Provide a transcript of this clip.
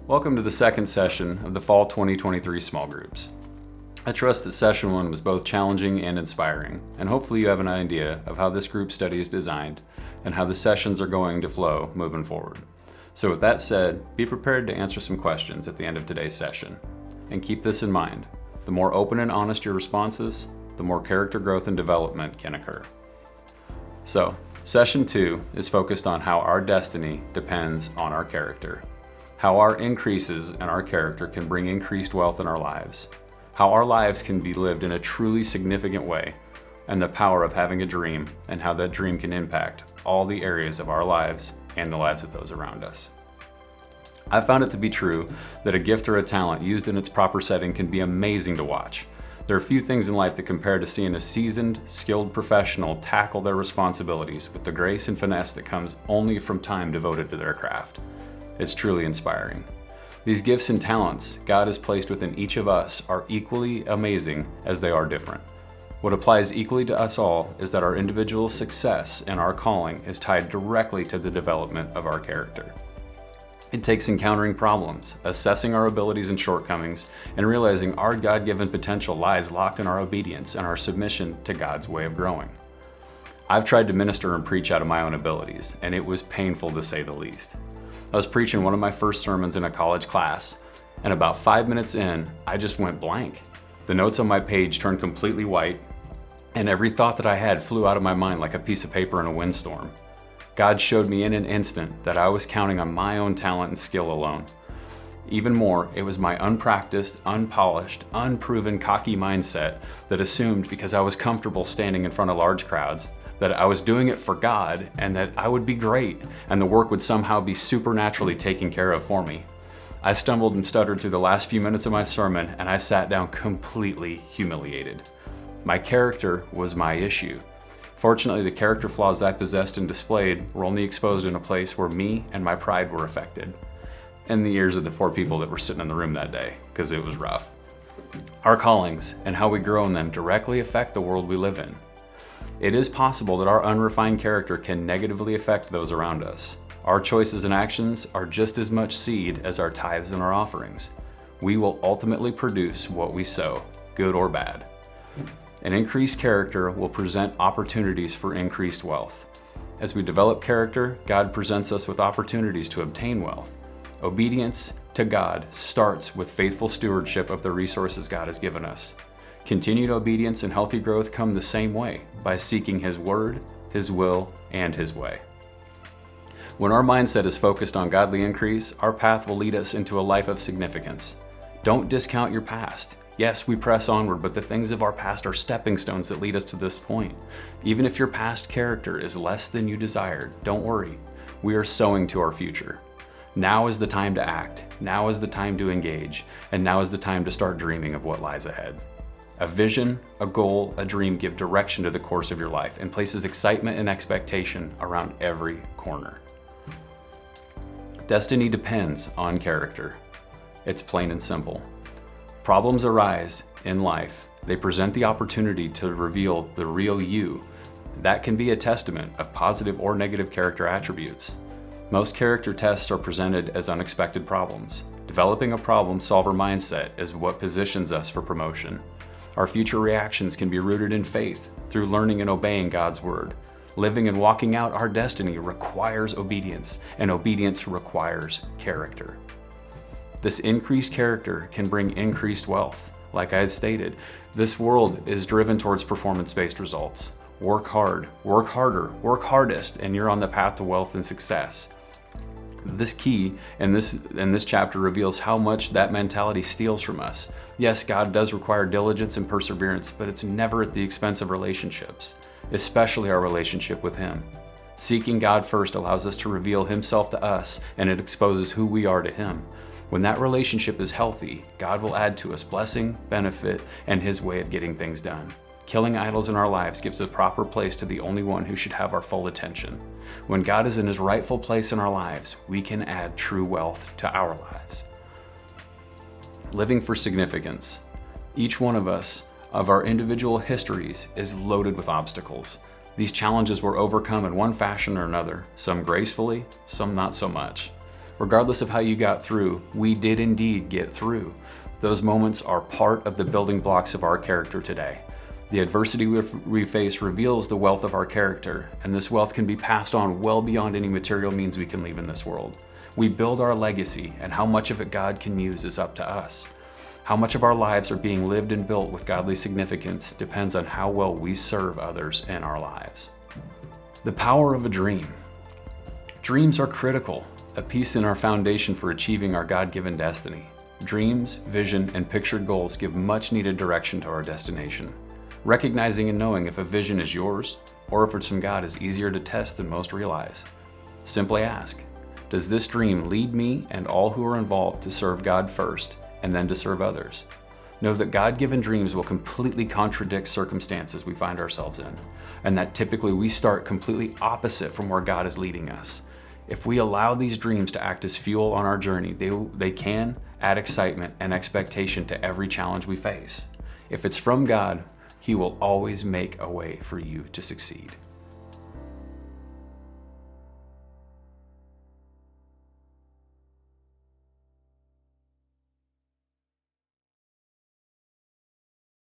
Welcome to the second session of the Fall 2023 Small Groups. I trust that Session 1 was both challenging and inspiring, and hopefully you have an idea of how this group study is designed and how the sessions are going to flow moving forward. So with that said, be prepared to answer some questions at the end of today's session. And keep this in mind, the more open and honest your responses, the more character growth and development can occur. So, Session 2 is focused on how our destiny depends on our character. How our increases in our character can bring increased wealth in our lives, how our lives can be lived in a truly significant way, and the power of having a dream and how that dream can impact all the areas of our lives and the lives of those around us. I found it to be true that a gift or a talent used in its proper setting can be amazing to watch. There are few things in life that compare to seeing a seasoned, skilled professional tackle their responsibilities with the grace and finesse that comes only from time devoted to their craft. It's truly inspiring. These gifts and talents God has placed within each of us are equally amazing as they are different. What applies equally to us all is that our individual success in our calling is tied directly to the development of our character. It takes encountering problems, assessing our abilities and shortcomings, and realizing our God-given potential lies locked in our obedience and our submission to God's way of growing. I've tried to minister and preach out of my own abilities, and it was painful to say the least. I was preaching one of my first sermons in a college class, and about 5 minutes in, I just went blank. The notes on my page turned completely white, and every thought that I had flew out of my mind like a piece of paper in a windstorm. God showed me in an instant that I was counting on my own talent and skill alone. Even more, it was my unpracticed, unpolished, unproven, cocky mindset that assumed because I was comfortable standing in front of large crowds that I was doing it for God and that I would be great and the work would somehow be supernaturally taken care of for me. I stumbled and stuttered through the last few minutes of my sermon and I sat down completely humiliated. My character was my issue. Fortunately, the character flaws I possessed and displayed were only exposed in a place where me and my pride were affected. And the ears of the poor people that were sitting in the room that day, because it was rough. Our callings and how we grow in them directly affect the world we live in. It is possible that our unrefined character can negatively affect those around us. Our choices and actions are just as much seed as our tithes and our offerings. We will ultimately produce what we sow, good or bad. An increased character will present opportunities for increased wealth. As we develop character, God presents us with opportunities to obtain wealth. Obedience to God starts with faithful stewardship of the resources God has given us. Continued obedience and healthy growth come the same way, by seeking His word, His will, and His way. When our mindset is focused on godly increase, our path will lead us into a life of significance. Don't discount your past. Yes, we press onward, but the things of our past are stepping stones that lead us to this point. Even if your past character is less than you desired, don't worry. We are sowing to our future. Now is the time to act. Now is the time to engage. And now is the time to start dreaming of what lies ahead. A vision, a goal, a dream give direction to the course of your life and places excitement and expectation around every corner. Destiny depends on character. It's plain and simple. Problems arise in life. They present the opportunity to reveal the real you. That can be a testament of positive or negative character attributes. Most character tests are presented as unexpected problems. Developing a problem-solver mindset is what positions us for promotion. Our future reactions can be rooted in faith through learning and obeying God's word. Living and walking out our destiny requires obedience, and obedience requires character. This increased character can bring increased wealth. Like I had stated, this world is driven towards performance-based results. Work hard, work harder, work hardest, and you're on the path to wealth and success. This key in this chapter reveals how much that mentality steals from us. Yes, God does require diligence and perseverance, but it's never at the expense of relationships, especially our relationship with Him. Seeking God first allows us to reveal Himself to us, and it exposes who we are to Him. When that relationship is healthy, God will add to us blessing, benefit, and His way of getting things done. Killing idols in our lives gives a proper place to the only one who should have our full attention. When God is in His rightful place in our lives, we can add true wealth to our lives. Living for significance. Each one of us, of our individual histories, is loaded with obstacles. These challenges were overcome in one fashion or another, some gracefully, some not so much. Regardless of how you got through, we did indeed get through. Those moments are part of the building blocks of our character today. The adversity we face reveals the wealth of our character, and this wealth can be passed on well beyond any material means we can leave in this world. We build our legacy, and how much of it God can use is up to us. How much of our lives are being lived and built with godly significance depends on how well we serve others in our lives. The power of a dream. Dreams are critical, a piece in our foundation for achieving our God-given destiny. Dreams, vision, and pictured goals give much needed direction to our destination. Recognizing and knowing if a vision is yours or if it's from God is easier to test than most realize. Simply ask, does this dream lead me and all who are involved to serve God first and then to serve others? Know that God-given dreams will completely contradict circumstances we find ourselves in, and that typically we start completely opposite from where God is leading us. If we allow these dreams to act as fuel on our journey, they can add excitement and expectation to every challenge we face. If it's from God, He will always make a way for you to succeed.